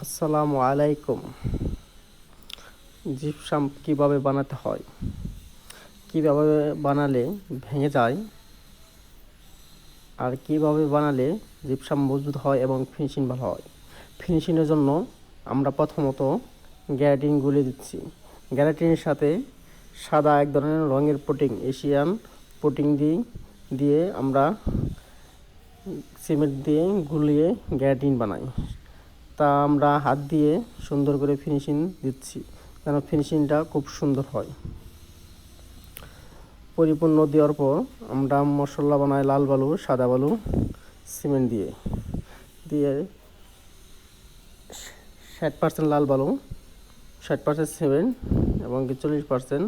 আসসালামু আলাইকুম। জিপসাম কিভাবে বানাতে হয়, কিভাবে বানালে ভেঙে যায়, আর কিভাবে বানালে জিপসাম মজবুত হয় এবং ফিনিশিং ভালো হয়। ফিনিশিংয়ের জন্য আমরা প্রথমত গ্যারাটিন গুলে দিচ্ছি। গ্যারাটিনের সাথে সাদা এক ধরনের রঙের পুটিং, এশিয়ান পুটিং দিয়ে আমরা সিমেন্ট দিয়ে গুলিয়ে গ্যারাটিন বানাই। তা আমরা হাত দিয়ে সুন্দর করে ফিনিশিং দিচ্ছি, যেন ফিনিশিংটা খুব সুন্দর হয়। পরিপূর্ণ দেওয়ার পর আমরা মশলা বানাই লাল বালু, সাদা বালু, সিমেন্ট দিয়ে 60% লাল বালু, 60% সিমেন্ট এবং 40%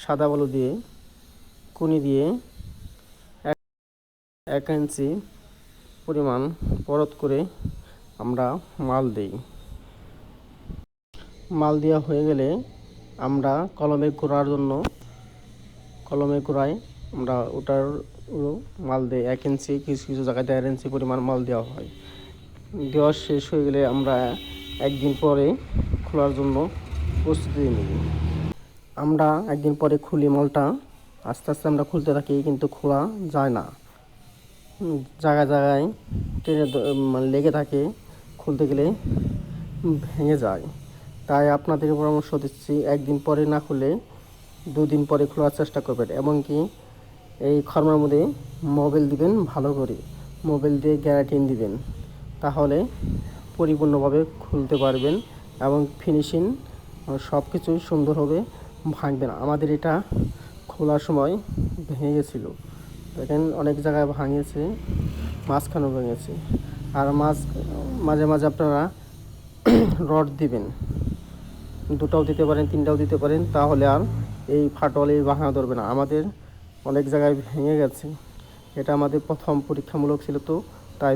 সাদা বালু দিয়ে কুনি দিয়ে 1 ইঞ্চি পরিমাণ পরত করে আমরা মাল দিই। মাল দেওয়া হয়ে গেলে আমরা কলমে গোড়ায় আমরা ওটার মাল দিই 1 ইঞ্চি, কিছু কিছু জায়গায় 1.5 ইঞ্চি পরিমাণ মাল দেওয়া হয়। দেওয়া শেষ হয়ে গেলে আমরা একদিন পরে খোলার জন্য প্রস্তুতি নিই। আমরা একদিন পরে খুলি মালটা, আস্তে আস্তে আমরা খুলতে থাকি, কিন্তু খোলা যায় না। জায়গায় জায়গায় টেনে লেগে থাকে, খুলতে গেলে ভেঙে যায়। তাই আপনাদের পরামর্শ দিচ্ছি, একদিন পরে না খুলে 2 দিন পরে খোলার চেষ্টা করবেন। এমনকি এই খরমার মধ্যে মোবিল দিবেন, ভালো করে মোবিল দিয়ে গ্যারাটিন দিবেন, তাহলে পরিপূর্ণভাবে খুলতে পারবেন এবং ফিনিশিং সব কিছুই সুন্দর হবে, ভাঙবে না। আমাদের এটা খোলার সময় ভেঙে গেছিলো, দেখেন অনেক জায়গায় ভাঙিয়েছে, মাঝখানেও ভেঙেছে। আর মাঝে মাঝে আপনারা রড দিবেন, 2টাও দিতে পারেন, 3টাও দিতে পারেন, তাহলে আর এই ফাটল এই ভাঙা ধরবে না। আমাদের অনেক জায়গায় ভেঙে গেছে, এটা আমাদের প্রথম পরীক্ষামূলক ছিল, তো তাই